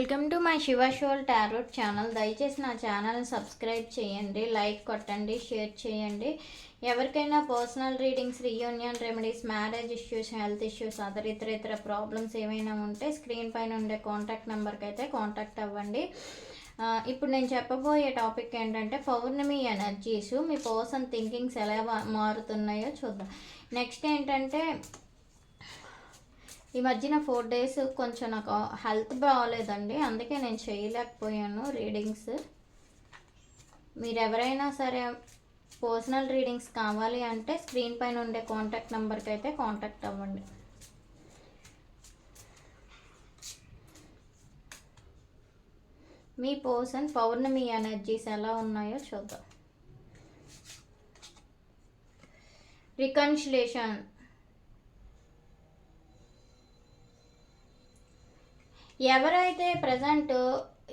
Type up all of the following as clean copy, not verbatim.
Welcome to my Shiva shawl tarot channel. దయచేసి నా ఛానల్ని సబ్స్క్రైబ్ చేయండి, లైక్ కొట్టండి, షేర్ చేయండి. ఎవరికైనా personal readings, reunion remedies, marriage issues, health issues, ఇతర ప్రాబ్లమ్స్ ఏమైనా ఉంటే స్క్రీన్ పైన ఉండే కాంటాక్ట్ నెంబర్కి అయితే కాంటాక్ట్ అవ్వండి. ఇప్పుడు నేను చెప్పబోయే టాపిక్ ఏంటంటే పౌర్ణమి ఎనర్జీస్, మీ పర్సన్ థింకింగ్స్ ఎలా మారుతున్నాయో చూద్దాం. నెక్స్ట్ ఏంటంటే ఈ మధ్యన 4 days కొంచెం నాకు హెల్త్ బాగోలేదండి, అందుకే నేను చేయలేకపోయాను రీడింగ్స్. మీరు ఎవరైనా సరే పర్సనల్ రీడింగ్స్ కావాలి అంటే స్క్రీన్ పైన ఉండే కాంటాక్ట్ నెంబర్కి అయితే కాంటాక్ట్ అవ్వండి. మీ పర్సన్ పౌర్ణమి ఎనర్జీస్ ఎలా ఉన్నాయో చూద్దాం. రికన్సిలేషన్, ఎవరైతే ప్రజెంట్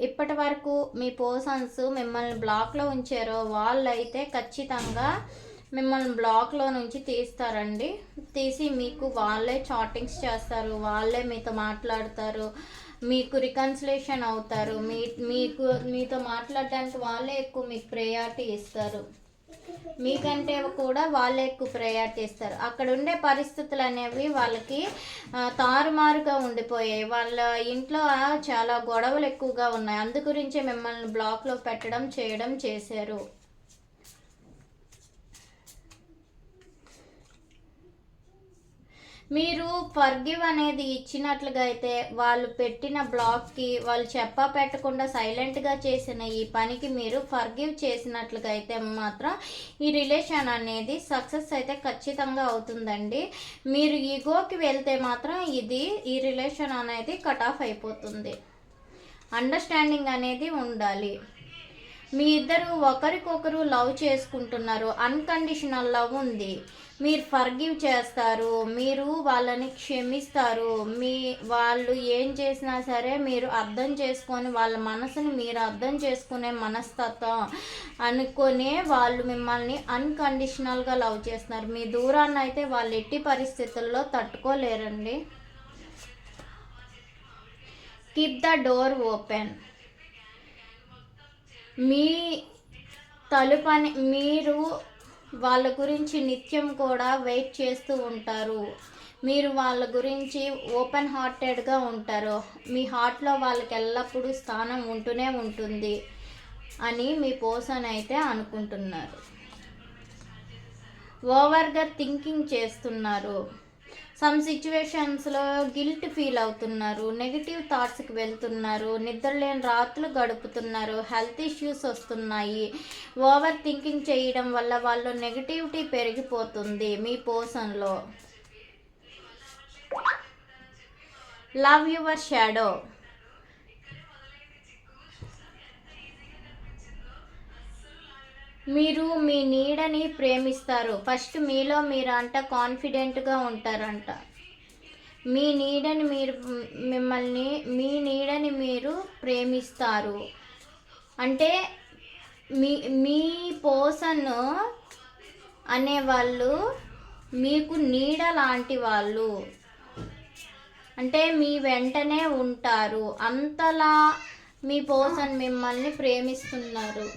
ఇప్పటి వరకు మీ పర్సన్స్ మిమ్మల్ని బ్లాక్లో ఉంచారో వాళ్ళైతే ఖచ్చితంగా మిమ్మల్ని బ్లాక్లో నుంచి తీస్తారండి. తీసి మీకు వాళ్ళే చాటింగ్స్ చేస్తారు, వాళ్ళే మీతో మాట్లాడతారు, మీకు రికన్సిలేషన్ అవుతారు. మీతో మాట్లాడడానికి వాళ్ళే ఎక్కువ మీకు ప్రయారిటీ ఇస్తారు, మీకంటే కూడా వాళ్ళే ఎక్కువ ప్రయారిటీ ఇస్తారు. అక్కడ ఉండే పరిస్థితులు అనేవి వాళ్ళకి తారుమారుగా ఉండిపోయాయి. వాళ్ళ ఇంట్లో చాలా గొడవలు ఎక్కువగా ఉన్నాయి, అందు గురించే మిమ్మల్ని బ్లాక్లో పెట్టడం చేశారు. మీరు ఫర్గివ్ అనేది ఇచ్చినట్లుగా అయితే వాళ్ళు పెట్టిన బ్లాక్కి, వాళ్ళు పెట్టకుండా సైలెంట్గా చేసిన ఈ పనికి మీరు ఫర్గివ్ చేసినట్లుగా అయితే మాత్రం ఈ రిలేషన్ అనేది సక్సెస్ అయితే ఖచ్చితంగా అవుతుందండి. మీరు ఈగోకి వెళ్తే మాత్రం ఈ రిలేషన్ అనేది కట్ ఆఫ్ అయిపోతుంది. అండర్స్టాండింగ్ అనేది ఉండాలి. మీ ఇద్దరు ఒకరికొకరు లవ్ చేసుకుంటున్నారు, అన్కండిషనల్ లవ్ ఉంది. మీరు ఫర్గివ్ చేస్తారు, మీరు వాళ్ళని క్షమిస్తారు. వాళ్ళు ఏం చేసినా సరే మీరు అర్థం చేసుకొని, వాళ్ళ మనసుని మీరు అర్థం చేసుకునే మనస్తత్వం అనుకునే వాళ్ళు మిమ్మల్ని అన్కండిషనల్గా లవ్ చేస్తున్నారు. మీ దూరాన్ని అయితే వాళ్ళు ఎట్టి పరిస్థితుల్లో తట్టుకోలేరండి. Keep the door open. మీ తలుపని మీరు వాళ్ళ గురించి నిత్యం కూడా వెయిట్ చేస్తూ ఉంటారు. మీరు వాళ్ళ గురించి ఓపెన్ హార్టెడ్గా ఉంటారు. మీ హార్ట్లో వాళ్ళకి ఎల్లప్పుడూ స్థానం ఉంటూనే ఉంటుంది అని మీ పర్సన్ అయితే అనుకుంటున్నారు. ఓవర్గా థింకింగ్ చేస్తున్నారు. సమ్ సిచ్యువేషన్స్లో గిల్ట్ ఫీల్ అవుతున్నారు, నెగిటివ్ థాట్స్కి వెళ్తున్నారు, నిద్రలేని రాత్రులు గడుపుతున్నారు, హెల్త్ ఇష్యూస్ వస్తున్నాయి. ఓవర్ థింకింగ్ చేయడం వల్ల వాళ్ళు నెగిటివిటీ పెరిగిపోతుంది మీ పర్సన్లో. Love your shadow. మీరు మీ నీడని ప్రేమిస్తారు. ఫస్ట్ మీలో మీరు కాన్ఫిడెంట్గా ఉంటారంట. మీ నీడని మీరు ప్రేమిస్తారు. అంటే మీ పర్సన్ అనేవాళ్ళు మీకు నీడ లాంటి వాళ్ళు, అంటే మీ వెంటనే ఉంటారు. అంతలా మీ పర్సన్ మిమ్మల్ని ప్రేమిస్తున్నారు.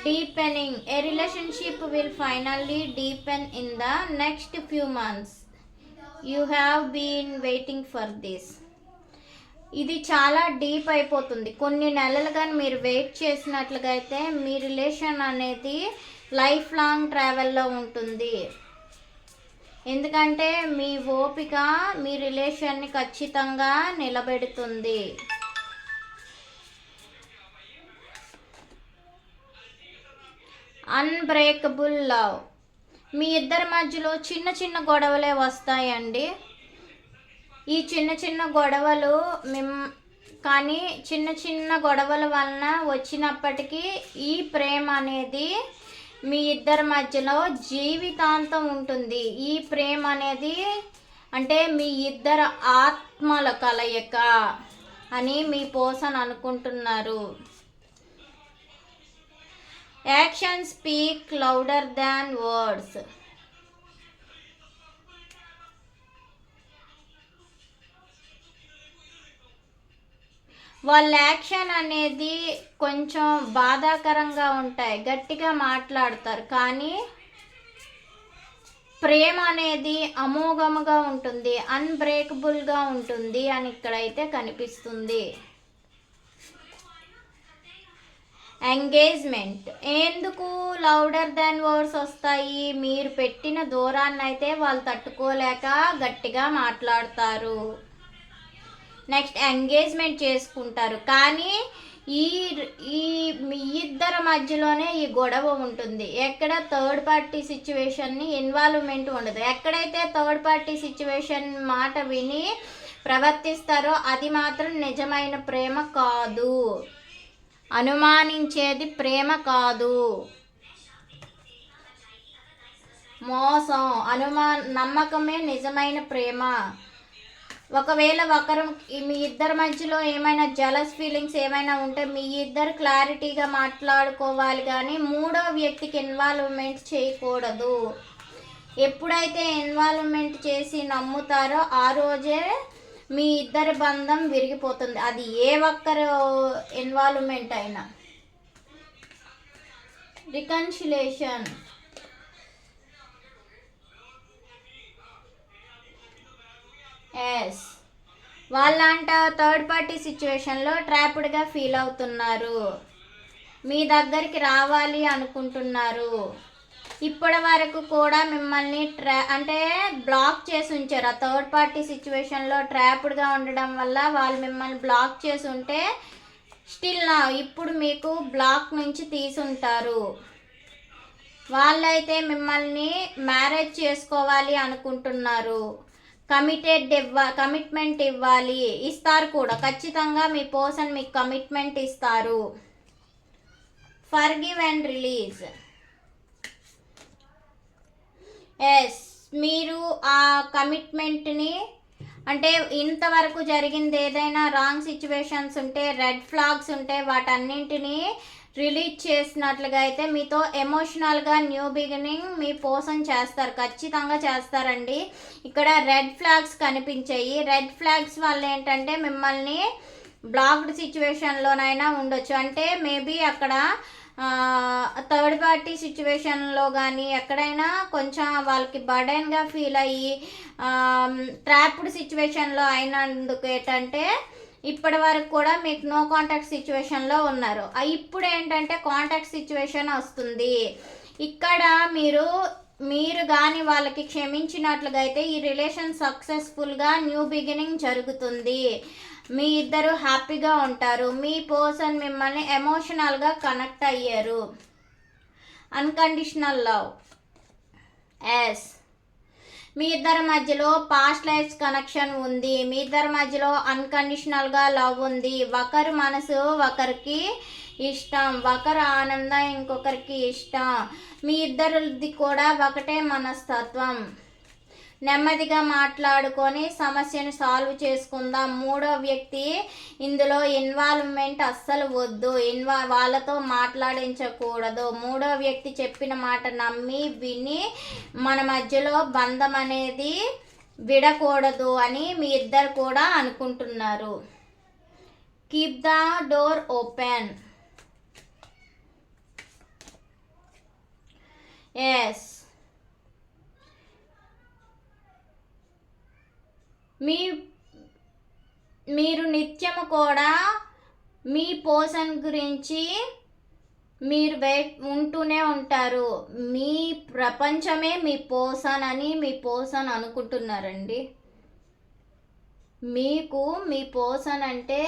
Deepening. A relationship will finally deepen in the next few months. You have been waiting for this. ఇది చాలా డీప్ అయిపోతుంది. కొన్ని నెలలుగా మీరు వెయిట్ చేసినట్లుగా అయితే మీ రిలేషన్ అనేది లైఫ్ లాంగ్ ట్రావెల్లో ఉంటుంది. ఎందుకంటే మీ ఓపిక మీ రిలేషన్ని ఖచ్చితంగా నిలబెడుతుంది. Unbreakable love. మీ ఇద్దరి మధ్యలో చిన్న గొడవలే వస్తాయండి. ఈ చిన్న గొడవలు కానీ చిన్న గొడవల వలన వచ్చినప్పటికీ ఈ ప్రేమ అనేది మీ ఇద్దరి మధ్యలో జీవితాంతం ఉంటుంది. ఈ ప్రేమ అనేది అంటే మీ ఇద్దరు ఆత్మల కలయిక అని మీ పర్సన్ అనుకుంటున్నారు. Actions speak louder than words. వాళ్ళ యాక్షన్ అనేది కొంచెం బాధాకరంగా ఉంటాయి, గట్టిగా మాట్లాడతారు, కానీ ప్రేమ అనేది అమోఘముగా ఉంటుంది, అన్బ్రేకబుల్గా ఉంటుంది అని ఇక్కడైతే కనిపిస్తుంది. ఎంగేజ్మెంట్ ఎందుకు లౌడర్ దాన్ వర్డ్స్ వస్తాయి? మీరు పెట్టిన దూరాన్ని అయితే వాళ్ళు తట్టుకోలేక గట్టిగా మాట్లాడతారు. నెక్స్ట్ ఎంగేజ్మెంట్ చేసుకుంటారు, కానీ ఈ ఈ మీ ఇద్దరి మధ్యలోనే ఈ గొడవ ఉంటుంది. ఎక్కడ థర్డ్ పార్టీ సిచ్యువేషన్ని ఇన్వాల్వ్మెంట్ ఉండదు. ఎక్కడైతే థర్డ్ పార్టీ సిచ్యువేషన్ మాట విని ప్రవర్తిస్తారో అది మాత్రం నిజమైన ప్రేమ కాదు, అనుమానించేది ప్రేమ కాదు, మోసం, నమ్మకమే నిజమైన ప్రేమ. ఒకవేళ మీ ఇద్దరి మధ్యలో ఏమైనా జలస్ ఫీలింగ్స్ ఏమైనా ఉంటే మీ ఇద్దరు క్లారిటీగా మాట్లాడుకోవాలి, కానీ మూడో వ్యక్తికి ఇన్వాల్వ్మెంట్ చేయకూడదు. ఎప్పుడైతే ఇన్వాల్వ్మెంట్ చేసి నమ్ముతారో ఆ రోజే మీ ఇద్దరి బంధం విరిగిపోతుంది, అది ఏ ఒక్కరు ఇన్వాల్వ్మెంట్ అయినా. రికన్సిలేషన్ ఎస్, వాళ్ళంట థర్డ్ పార్టీ సిచ్యువేషన్లో ట్రాప్డ్గా ఫీల్ అవుతున్నారు, మీ దగ్గరికి రావాలి అనుకుంటున్నారు. ఇప్పటి వరకు కూడా మిమ్మల్ని అంటే బ్లాక్ చేసి ఉంచారు. ఆ థర్డ్ పార్టీ సిచ్యువేషన్లో ట్రాప్డ్గా ఉండడం వల్ల వాళ్ళు మిమ్మల్ని బ్లాక్ చేసి ఉంటే స్టిల్ ఇప్పుడు మీకు బ్లాక్ నుంచి తీసుంటారు. వాళ్ళైతే మ్యారేజ్ చేసుకోవాలి అనుకుంటున్నారు, కమిట్మెంట్ ఇవ్వాలి, ఇస్తారు కూడా, ఖచ్చితంగా మీ పర్సన్ మీకు కమిట్మెంట్ ఇస్తారు. Forgive and release. ఎస్, మీరు ఆ కమిట్మెంట్ని అంటే ఇంతవరకు జరిగింది ఏదైనా రాంగ్ సిచ్యువేషన్స్ ఉంటే, రెడ్ ఫ్లాగ్స్ ఉంటే వాటన్నింటినీ రిలీజ్ చేసినట్లుగా అయితే మీతో ఎమోషనల్గా న్యూ బిగినింగ్ మీ పర్సన్ చేస్తారు, ఖచ్చితంగా చేస్తారండి. ఇక్కడ రెడ్ ఫ్లాగ్స్ కనిపించాయి. రెడ్ ఫ్లాగ్స్ వల్ల ఏంటంటే మిమ్మల్ని బ్లాక్డ్ సిచ్యువేషన్లోనైనా ఉండొచ్చు, అంటే మేబీ అక్కడ థర్డ్ పార్టీ సిచ్యువేషన్లో కానీ ఎక్కడైనా కొంచెం వాళ్ళకి బర్డెన్గా ఫీల్ అయ్యి ట్రాప్డ్ సిచ్యువేషన్లో అయినందుకు ఏంటంటే ఇప్పటి వరకు కూడా మీకు నో కాంటాక్ట్ సిచ్యువేషన్లో ఉన్నారు. ఇప్పుడు ఏంటంటే కాంటాక్ట్ సిచ్యువేషన్ వస్తుంది. ఇక్కడ మీరు కానీ వాళ్ళకి క్షమించినట్లుగా అయితే ఈ రిలేషన్ సక్సెస్ఫుల్గా న్యూ బిగినింగ్ జరుగుతుంది, మీ ఇద్దరు హ్యాపీగా ఉంటారు. మీ పర్సన్ మిమ్మల్ని ఎమోషనల్గా కనెక్ట్ అయ్యారు. Unconditional love. ఎస్, మీ ఇద్దరి మధ్యలో పాస్ట్ లైఫ్స్ కనెక్షన్ ఉంది, మీ ఇద్దరి మధ్యలో అన్కండిషనల్గా లవ్ ఉంది. ఒకరి మనసు ఒకరికి ఇష్టం, ఒకరు ఆనందం ఇంకొకరికి ఇష్టం. మీ ఇద్దరిది కూడా ఒకటే మనస్తత్వం. నెమ్మదిగా మాట్లాడుకొని సమస్యను సాల్వ్ చేసుకుందాం. మూడో వ్యక్తి ఇందులో ఇన్వాల్వ్మెంట్ అస్సలు వద్దు, వాళ్ళతో మాట్లాడించకూడదు. మూడో వ్యక్తి చెప్పిన మాట నమ్మి విని మన మధ్యలో బంధం అనేది విడకూడదు అని మీ ఇద్దరు కూడా అనుకుంటున్నారు. Keep the door open. Yes, మీరు నిత్యము కూడా మీ పర్సన్ గురించి మీరు ఉంటూనే ఉంటారు. మీ ప్రపంచమే మీ పర్సన్ అని మీ పర్సన్ అనుకుంటున్నారండి. మీకు మీ పర్సన్ అంటే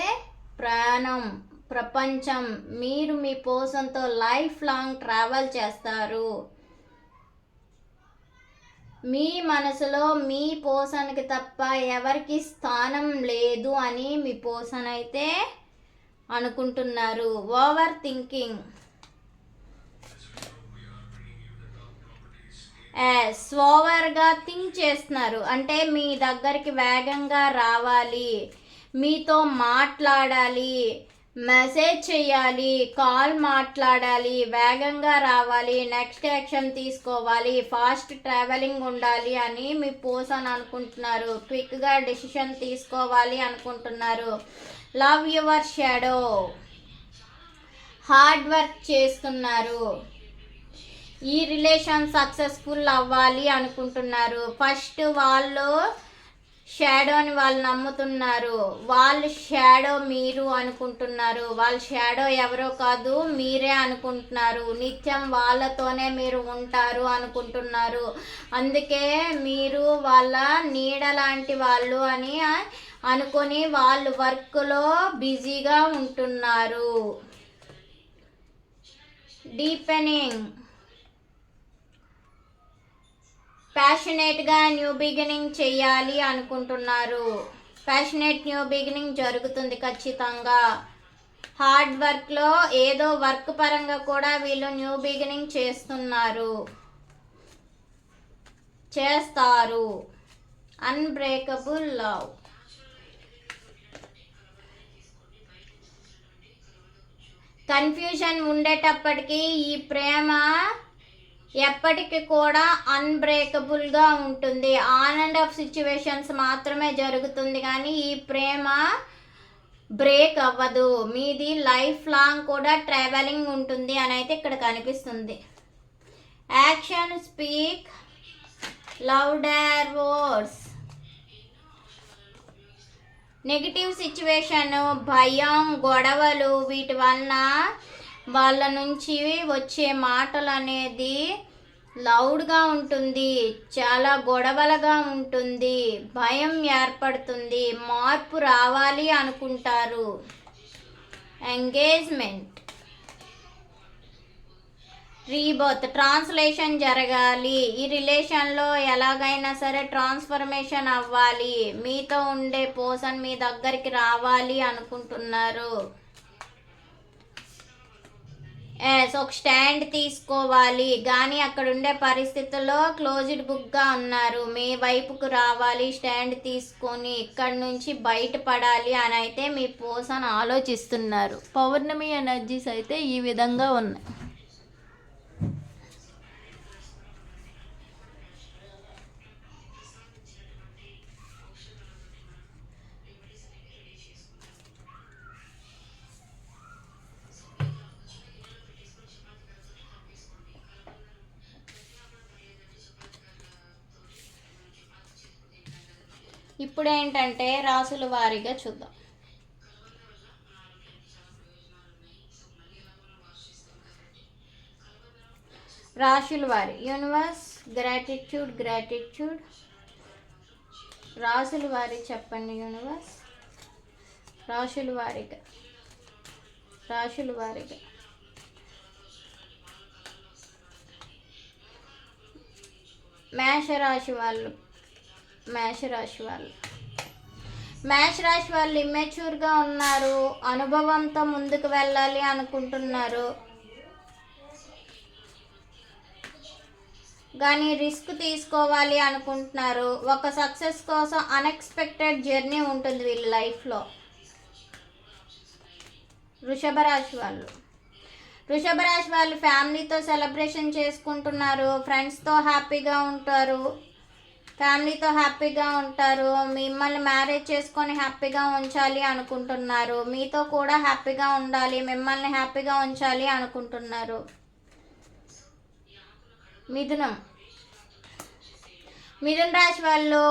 ప్రాణం, ప్రపంచం. మీరు మీ పర్సన్తో లైఫ్ లాంగ్ ట్రావెల్ చేస్తారు. మీ మనసులో మీ పర్సన్కి తప్ప ఎవరికి స్థానం లేదు అని మీ పర్సన్ అయితే అనుకుంటున్నారు. Over thinking. ఓవర్గా థింక్ చేస్తున్నారు, అంటే మీ దగ్గరికి వేగంగా రావాలి, మీతో మాట్లాడాలి, మెసేజ్ చేయాలి, కాల్ మాట్లాడాలి, వేగంగా రావాలి, నెక్స్ట్ యాక్షన్ తీసుకోవాలి, ఫాస్ట్ ట్రావెలింగ్ ఉండాలి అని మీ పర్సన్ అనుకుంటున్నారు. క్విక్గా డెసిషన్ తీసుకోవాలి అనుకుంటున్నారు. Love your shadow. Hard work చేస్తున్నారు. ఈ రిలేషన్ సక్సెస్ఫుల్ అవ్వాలి అనుకుంటున్నారు. ఫస్ట్ వాళ్ళు షాడోని వాళ్ళు నమ్ముతున్నారు. వాళ్ళు షాడో మీరు అనుకుంటున్నారు. వాళ్ళ షాడో ఎవరో కాదు, మీరే అనుకుంటున్నారు. నిత్యం వాళ్ళతోనే మీరు ఉంటారు అనుకుంటున్నారు. అందుకే మీరు వాళ్ళ నీడ లాంటి వాళ్ళు అని అనుకొని వాళ్ళు వర్క్లో బిజీగా ఉంటున్నారు. డీపెనింగ్. ప్యాషనేట్గా న్యూ బిగినింగ్ చేయాలి అనుకుంటున్నారు. ప్యాషనేట్ న్యూ బిగినింగ్ జరుగుతుంది ఖచ్చితంగా. హార్డ్ వర్క్లో ఏదో వర్క్ పరంగా కూడా వీళ్ళు న్యూ బిగినింగ్ చేస్తారు. Unbreakable love. కన్ఫ్యూజన్ ఉండేటప్పటికీ ఈ ప్రేమ ఎప్పటికీ కూడా అన్బ్రేకబుల్గా ఉంటుంది. ఆన్ అండ్ ఆఫ్ సిచ్యువేషన్స్ మాత్రమే జరుగుతుంది కానీ ఈ ప్రేమ బ్రేక్ అవ్వదు. మీది లైఫ్ లాంగ్ కూడా ట్రావెలింగ్ ఉంటుంది అని అయితే ఇక్కడ కనిపిస్తుంది. Action speak louder words. Negative situation, భయం, గొడవలు, వీటి వలన వాళ్ళ నుంచి వచ్చే మాటలు అనేది లౌడ్గా ఉంటుంది, చాలా గొడవలుగా ఉంటుంది, భయం ఏర్పడుతుంది, మార్పు రావాలి అనుకుంటారు. ఎంగేజ్మెంట్. రీబర్త్. ట్రాన్స్లేషన్ జరగాలి. ఈ రిలేషన్లో ఎలాగైనా సరే ట్రాన్స్ఫర్మేషన్ అవ్వాలి. మీతో ఉండే పర్సన్ మీ దగ్గరికి రావాలి అనుకుంటున్నారు. ఒక స్టాండ్ తీసుకోవాలి కానీ అక్కడ ఉండే పరిస్థితుల్లో క్లోజ్డ్ బుక్గా ఉన్నారు. మీ వైపుకు రావాలి, స్టాండ్ తీసుకొని ఇక్కడ నుంచి బయటపడాలి అని అయితే మీ పర్సన్ ఆలోచిస్తున్నారు. పౌర్ణమి ఎనర్జీస్ అయితే ఈ విధంగా ఉన్నాయి. ఇప్పుడు ఏంటంటే రాసుల వారీగా చూద్దాం. రాశుల వారి. Universe gratitude. రాసుల వారి చెప్పండి యూనివర్స్. రాశుల వారీగా మేషరాశి వాళ్ళు ఇమ్మెచ్యూర్గా ఉన్నారు. అనుభవంతో ముందుకు వెళ్ళాలి అనుకుంటున్నారు కానీ రిస్క్ తీసుకోవాలి అనుకుంటున్నారు. ఒక సక్సెస్ కోసం అన్ఎక్స్పెక్టెడ్ జర్నీ ఉంటుంది వీళ్ళ లైఫ్లో. వృషభ రాశి వాళ్ళు ఫ్యామిలీతో సెలబ్రేషన్ చేసుకుంటున్నారు. ఫ్రెండ్స్తో హ్యాపీగా ఉంటారు. మిమ్మల్ని మ్యారేజ్ చేసుకొని హ్యాపీగా ఉంచాలి అనుకుంటున్నారు. మీతో కూడా హ్యాపీగా ఉండాలి, మిమ్మల్ని హ్యాపీగా ఉంచాలి అనుకుంటున్నారు. మిథున రాశి వాళ్ళు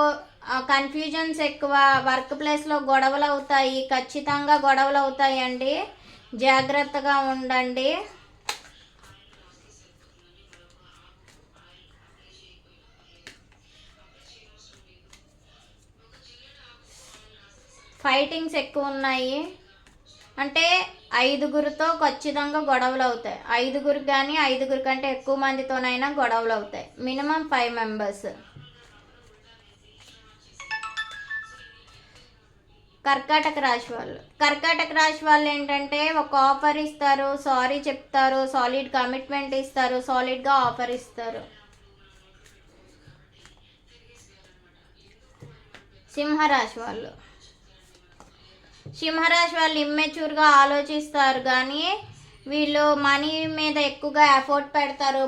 కన్ఫ్యూజన్స్ ఎక్కువ. వర్క్ ప్లేస్లో గొడవలు అవుతాయి, ఖచ్చితంగా గొడవలు అవుతాయండి. జాగ్రత్తగా ఉండండి. ఫైటింగ్స్ ఎక్కువ ఉన్నాయి. అంటే 5గురితో ఖచ్చితంగా గొడవలు అవుతాయి. 5గురు కానీ 5గురి కంటే ఎక్కువ మందితోనైనా గొడవలు అవుతాయి. Minimum 5 members. కర్కాటక రాశి వాళ్ళు ఏంటంటే ఒక ఆఫర్ ఇస్తారు, సారీ చెప్తారు, సాలిడ్ కమిట్మెంట్ ఇస్తారు, సాలిడ్గా ఆఫర్ ఇస్తారు. సింహరాశి వాళ్ళు సింహరాశి వాళ్ళు ఇమ్మెచ్యూర్గా ఆలోచిస్తారు, కానీ వీళ్ళు మనీ మీద ఎక్కువగా ఎఫర్ట్ పెడతారు,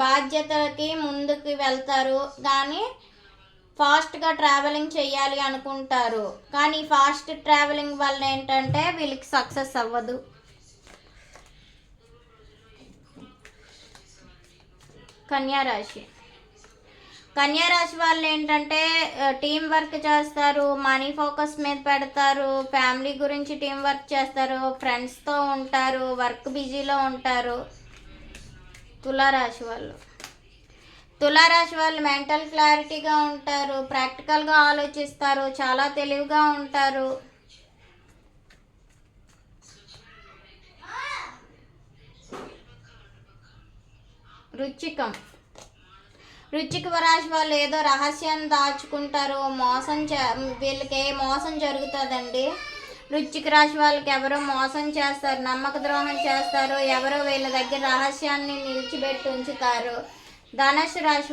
బాధ్యతలకి ముందుకు వెళ్తారు, కానీ ఫాస్ట్గా ట్రావెలింగ్ చేయాలి అనుకుంటారు. కానీ ఫాస్ట్ ట్రావెలింగ్ వల్ల ఏంటంటే వీళ్ళకి సక్సెస్ అవ్వదు. కన్యారాశి వాళ్ళు ఏంటంటే టీం వర్క్ చేస్తారు, మనీ ఫోకస్ మీద పెడతారు, ఫ్యామిలీ గురించి టీం వర్క్ చేస్తారు, ఫ్రెండ్స్తో ఉంటారు, వర్క్ బిజీలో ఉంటారు. తులారాశి వాళ్ళు మెంటల్ క్లారిటీగా ఉంటారు, ప్రాక్టికల్గా ఆలోచిస్తారు, చాలా తెలివిగా ఉంటారు. వృశ్చిక రాశి వాళ్ళు ఏదో రహస్యాన్ని దాచుకుంటారు, వీళ్ళకి మోసం జరుగుతుందండి. వృశ్చిక రాశి వాళ్ళకి ఎవరో మోసం చేస్తారు, నమ్మక ద్రోహం చేస్తారు, ఎవరో వీళ్ళ దగ్గర రహస్యాన్ని నిలిచిపెట్టి ఉంచుతారు. ధనుసు రాశి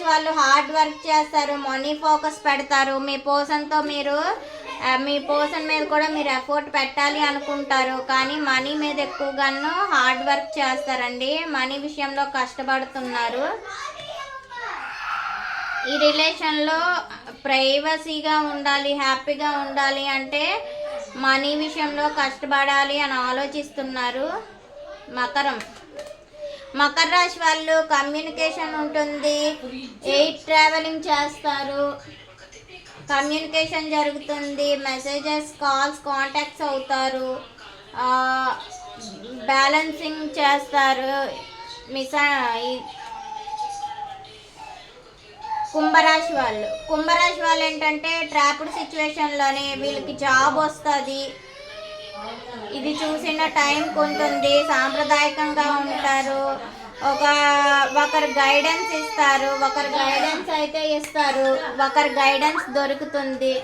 వాళ్ళు హార్డ్ వర్క్ చేస్తారు, మనీ ఫోకస్ పెడతారు. మీ పర్సన్ మీద కూడా మీరు ఎఫర్ట్ పెట్టాలి అనుకుంటారు, కానీ మనీ మీద ఎక్కువగాను హార్డ్ వర్క్ చేస్తారండి. మనీ విషయంలో కష్టపడుతున్నారు. ఈ రిలేషన్లో ప్రైవసీగా ఉండాలి, హ్యాపీగా ఉండాలి అంటే మనీ విషయంలో కష్టపడాలి అని ఆలోచిస్తున్నారు. మకర రాశి వాళ్ళు కమ్యూనికేషన్ ఉంటుంది, ట్రావెలింగ్ చేస్తారు, కమ్యూనికేషన్ జరుగుతుంది, మెసేజెస్, కాల్స్, కాంటాక్ట్స్ అవుతారు, బ్యాలెన్సింగ్ చేస్తారు. కుంభరాశి వాళ్ళు ఏంటంటే ట్రాప్డ్ సిచ్యువేషన్లోనే వీళ్ళకి జాబ్ వస్తుంది, ఇది చూసిన టైం కొంటుంది, సాంప్రదాయకంగా ఉంటారు, ఒకరు గైడెన్స్ ఇస్తారు, ఒకరు గైడెన్స్ దొరుకుతుంది.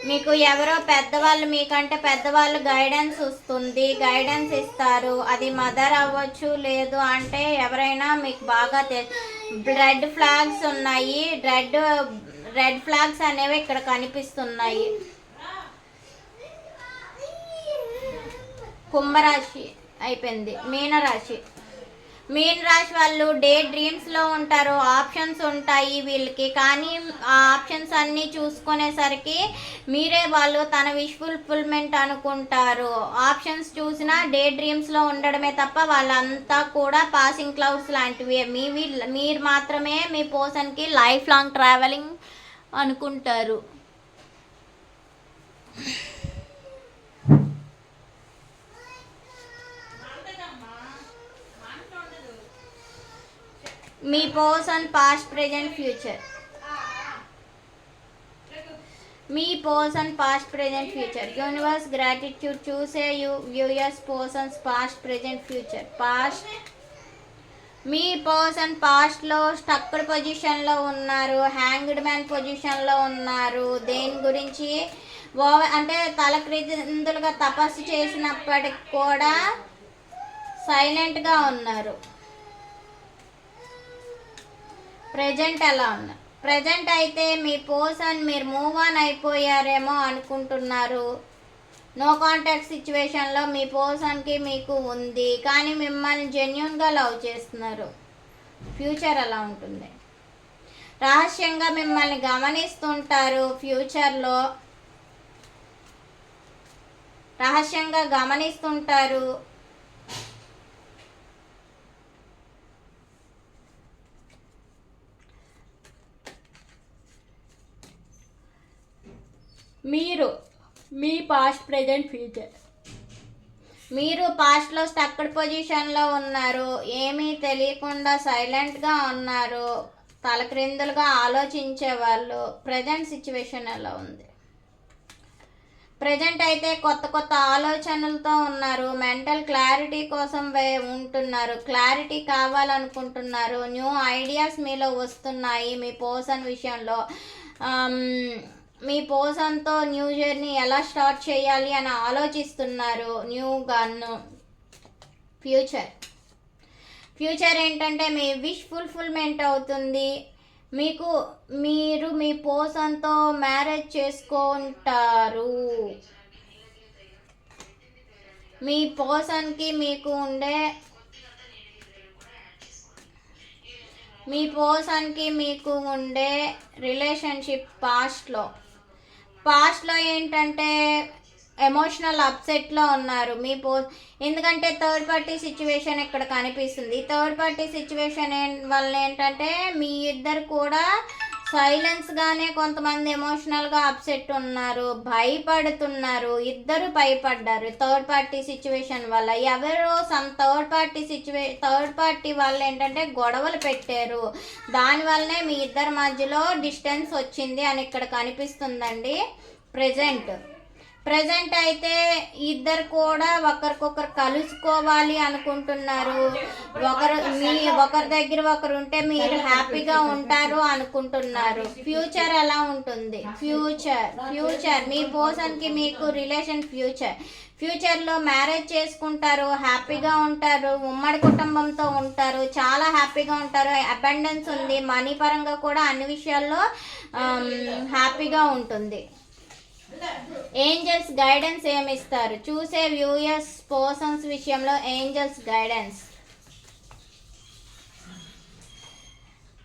మీకు ఎవరో పెద్దవాళ్ళు, మీకంటే పెద్దవాళ్ళు గైడెన్స్ ఇస్తారు. అది మదర్ అవ్వచ్చు, లేదు అంటే ఎవరైనా మీకు బాగా రెడ్ ఫ్లాగ్స్ ఉన్నాయి, రెడ్ ఫ్లాగ్స్ అనేవి ఇక్కడ కనిపిస్తున్నాయి. కుంభరాశి అయిపోయింది. మీనరాశి వాళ్ళు డే డ్రీమ్స్లో ఉంటారు, ఆప్షన్స్ ఉంటాయి వీళ్ళకి, కానీ ఆ ఆప్షన్స్ అన్నీ చూసుకునేసరికి వాళ్ళు తన విష్ ఫుల్ఫిల్మెంట్ అనుకుంటారు. ఆప్షన్స్ చూసినా డే డ్రీమ్స్లో ఉండడమే తప్ప వాళ్ళంతా కూడా పాసింగ్ క్లౌడ్స్ లాంటివి. మీరు మాత్రమే మీ పర్సన్కి లైఫ్ లాంగ్ ట్రావెలింగ్ అనుకుంటారు. మీ person past present future. Universe gratitude చూసే viewers persons past present future. మీ పర్సన్ పాస్ట్లో స్టక్డ్ పొజిషన్లో ఉన్నారు, హ్యాంగ్డ్ మ్యాన్ పొజిషన్లో ఉన్నారు. దేని గురించి అంటే తలక్రిందులుగా తపస్సు చేసినప్పటికి కూడా సైలెంట్గా ఉన్నారు. ప్రజెంట్ అయితే మీ పర్సన్ మీరు మూవ్ ఆన్ అయిపోయారేమో అనుకుంటున్నారు. నో కాంటాక్ట్ సిచ్యువేషన్లో మీ పర్సన్కి మీకు ఉంది, కానీ మిమ్మల్ని జెన్యూన్గా లవ్ చేస్తున్నారు. ఫ్యూచర్ ఎలా ఉంటుంది? రహస్యంగా మిమ్మల్ని గమనిస్తుంటారు. ఫ్యూచర్లో రహస్యంగా గమనిస్తుంటారు. మీ పాస్ట్ ప్రెజెంట్ ఫ్యూచర్. మీరు పాస్ట్లో స్టక్డ్ పొజిషన్లో ఉన్నారు, ఏమీ తెలియకుండా సైలెంట్గా ఉన్నారు, తలక్రిందులుగా ఆలోచించేవాళ్ళు. ప్రజెంట్ సిచ్యువేషన్ ఎలా ఉంది? ప్రజెంట్ అయితే కొత్త ఆలోచనలతో ఉన్నారు, మెంటల్ క్లారిటీ కోసం ఉంటున్నారు, క్లారిటీ కావాలనుకుంటున్నారు, న్యూ ఐడియాస్ మీలో వస్తున్నాయి. మీ పర్సన్ విషయంలో మీ పర్సన్తో న్యూ జర్నీ ఎలా స్టార్ట్ చేయాలి అని ఆలోచిస్తున్నారు. ఫ్యూచర్ ఏంటంటే మీ విష్ ఫుల్ఫిల్మెంట్ అవుతుంది. మీరు మీ పర్సన్తో మ్యారేజ్ చేసుకుంటారు. మీ పర్సన్కి మీకు ఉండే రిలేషన్షిప్ పాస్ట్లో ఏంటంటే ఎమోషనల్ అప్సెట్లో ఉన్నారు ఎందుకంటే థర్డ్ పార్టీ సిచ్యువేషన్ ఇక్కడ కనిపిస్తుంది. థర్డ్ పార్టీ సిచ్యువేషన్ వల్ల ఏంటంటే మీ ఇద్దరు కూడా సైలెన్స్గానే కొంతమంది ఎమోషనల్గా అప్సెట్ ఉన్నారు, భయపడుతున్నారు. ఇద్దరు భయపడ్డారు థర్డ్ పార్టీ సిచ్యువేషన్ వల్ల. ఎవరో థర్డ్ పార్టీ వాళ్ళు ఏంటంటే గొడవలు పెట్టారు. దానివల్లనే మీ ఇద్దరి మధ్యలో డిస్టెన్స్ వచ్చింది అని ఇక్కడ కనిపిస్తుందండి. ప్రజెంట్ అయితే ఇద్దరు కూడా ఒకరికొకరు కలుసుకోవాలి అనుకుంటున్నారు. ఒకరి దగ్గర ఒకరు ఉంటే మీరు హ్యాపీగా ఉంటారు అనుకుంటున్నారు. ఫ్యూచర్ ఎలా ఉంటుంది? ఫ్యూచర్ మీ పర్సన్కి మీకు రిలేషన్ ఫ్యూచర్లో మ్యారేజ్ చేసుకుంటారు, హ్యాపీగా ఉంటారు, ఉమ్మడి కుటుంబంతో ఉంటారు, చాలా హ్యాపీగా ఉంటారు. అబండెన్స్ ఉంది, మనీ పరంగా కూడా అన్ని విషయాల్లో హ్యాపీగా ఉంటుంది. ఏంజల్స్ గైడెన్స్ ఏమిస్తారు? చూసే వ్యూయర్స్ పర్సన్స్ విషయంలో ఏంజల్స్ గైడెన్స్.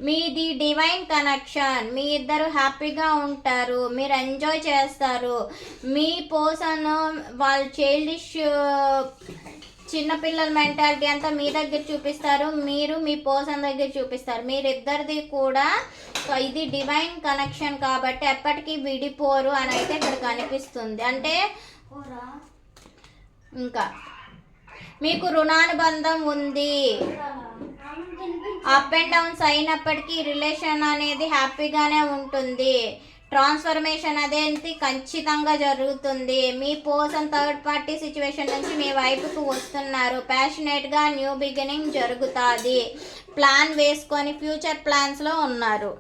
మీది డివైన్ కనెక్షన్. మీ ఇద్దరు హ్యాపీగా ఉంటారు, మీరు ఎంజాయ్ చేస్తారు. మీ పర్సన్ వాళ్ళు చైల్డిష్ చిన్నపిల్లల మెంటాలిటీ అంతా మీ దగ్గర చూపిస్తారు, మీరు మీ పర్సన్ దగ్గర చూపిస్తారు. మీరిద్దరిది కూడా ఇది డివైన్ కనెక్షన్ కాబట్టి ఎప్పటికీ విడిపోరు అని అయితే ఇక్కడ కనిపిస్తుంది. అంటే ఇంకా మీకు రుణానుబంధం ఉంది. అప్ అండ్ డౌన్స్ అయినప్పటికీ రిలేషన్ అనేది హ్యాపీగానే ఉంటుంది. ట్రాన్స్ఫర్మేషన్ అనేది ఖచ్చితంగా జరుగుతుంది. మీ పర్సన్ థర్డ్ పార్టీ సిచ్యువేషన్ నుంచి మీ వైపుకు వస్తున్నారు. ప్యాషనేట్గా న్యూ బిగినింగ్ జరుగుతుంది. ప్లాన్ వేసుకొని ఫ్యూచర్ ప్లాన్స్లో ఉన్నారు.